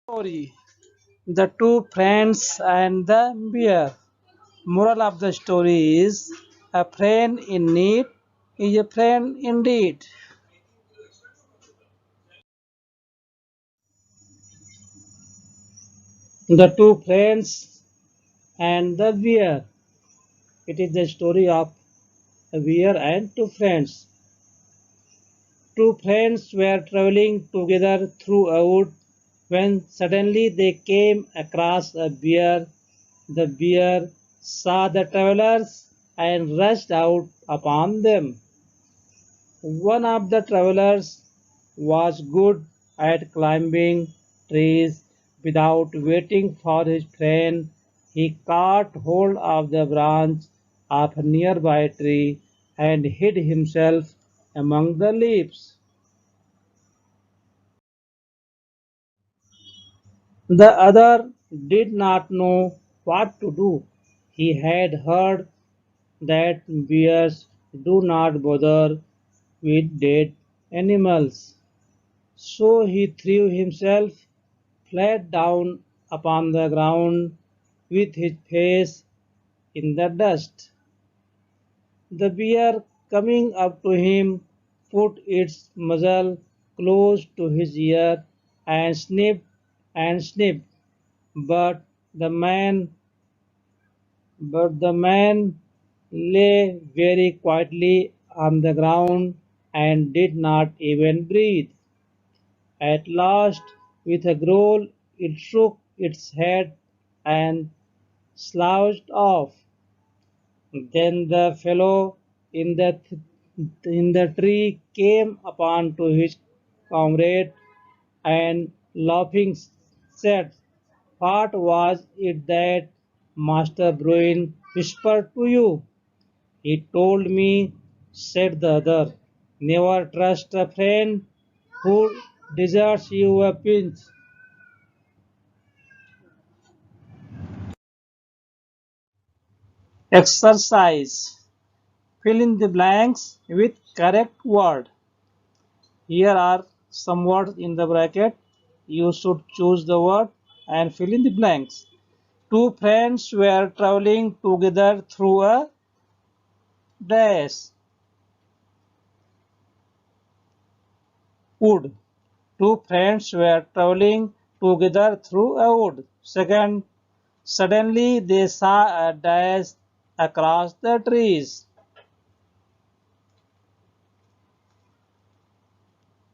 Story: The Two Friends and the Bear. Moral of the story is: a friend in need is a friend indeed. The Two Friends and the Bear. It is the story of a bear and two friends. Two friends were traveling together through a wood when suddenly they came across a bear. The bear saw the travelers and rushed out upon them. One of the travelers was good at climbing trees. Without waiting for his friend, he caught hold of the branch of a nearby tree and hid himself among the leaves. The other did not know what to do. He had heard that bears do not bother with dead animals. So he threw himself flat down upon the ground with his face in the dust. The bear, coming up to him, put its muzzle close to his ear and sniffed, but the man but the man lay very quietly on the ground and did not even breathe. At last, with a growl, it shook its head and slouched off. Then the fellow in the tree came upon to his comrade and laughing said, "What was it that Master Bruin whispered to you?" "He told me," said the other, "never trust a friend who deserts you a pinch." Exercise: fill in the blanks with correct word. Here are some words in the bracket. You should choose the word and fill in the blanks. Two friends were traveling together through a dash wood. Two friends were traveling together through a wood. Second, suddenly they saw a dash across the trees.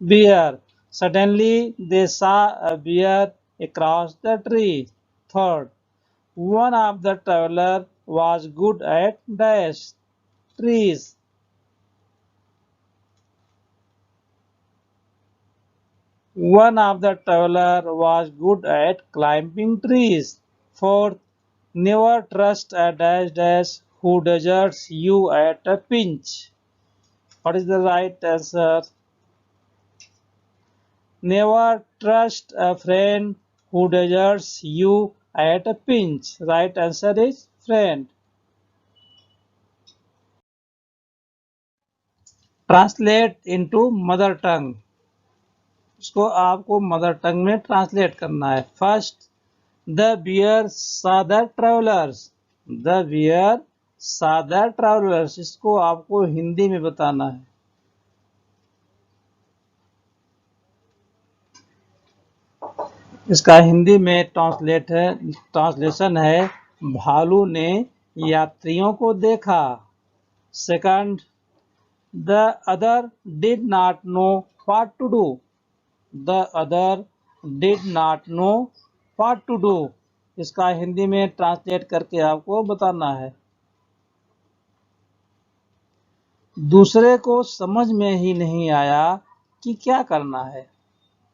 Bear. Suddenly they saw a bear across the tree. Third, one of the travelers was good at dash trees. One of the travelers was good at climbing trees. Fourth, never trust a dash dash who deserts you at a pinch. What is the right answer? Never trust a friend who deserts you at a pinch. Right answer is friend. Translate into mother tongue. उसको आपको mother tongue में translate करना है. First, the beer सा the travellers. The beer सा the travellers, इसको आपको हिंदी में बताना है. इसका हिंदी में ट्रांसलेशन है, भालू ने यात्रियों को देखा. Second, the other did not know what to do. The other did not know what to do, इसका हिंदी में ट्रांसलेट करके आपको बताना है. दूसरे को समझ में ही नहीं आया कि क्या करना है.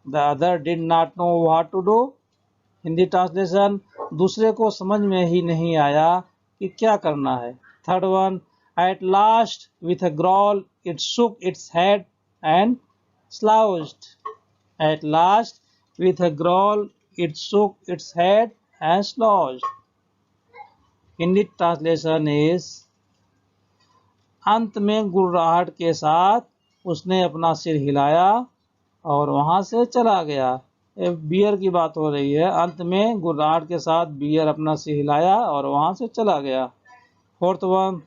The other did not know what to do. Hindi translation, दूसरे को समझ में ही नहीं आया कि क्या करना है. Third one, at last with a growl it shook its head and slouched. At last, with a growl, it shook its head and slouched. Hindi translation is: अंत में गुर्राहट के साथ उसने अपना सिर हिलाया और वहां से चला गया. बियर की बात हो रही है, अंत में गुर्राहट के साथ बियर अपना सिर हिलाया और वहां से चला गया। Fourth one,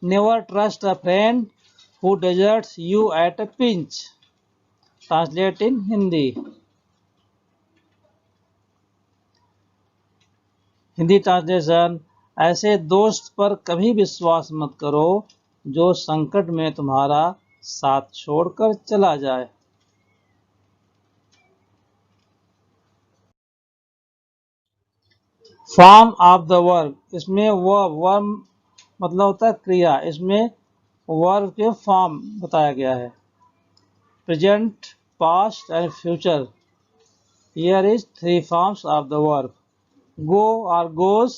never trust a friend who deserts you at a pinch. Translate in Hindi. Hindi translation, ऐसे दोस्त पर कभी विश्वास मत करो जो संकट में तुम्हारा साथ छोड़कर चला जाए। फॉर्म ऑफ द वर्ब, इसमें वर्ब मतलब होता है क्रिया, इसमें वर्ब के फॉर्म बताया गया है। Present, past and future. Here is three forms of the verb. Go और goes,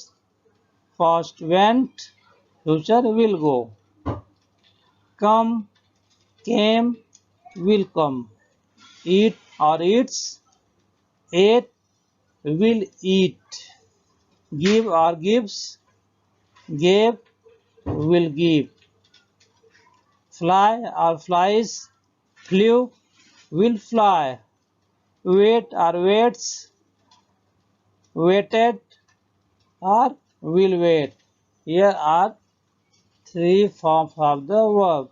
past went, future will go. Come, came, will come. Eat or eats, ate, will eat. Give or gives, gave, will give. Fly or flies, flew, will fly. Wait or waits, waited, or will wait. Here are three forms of the verb.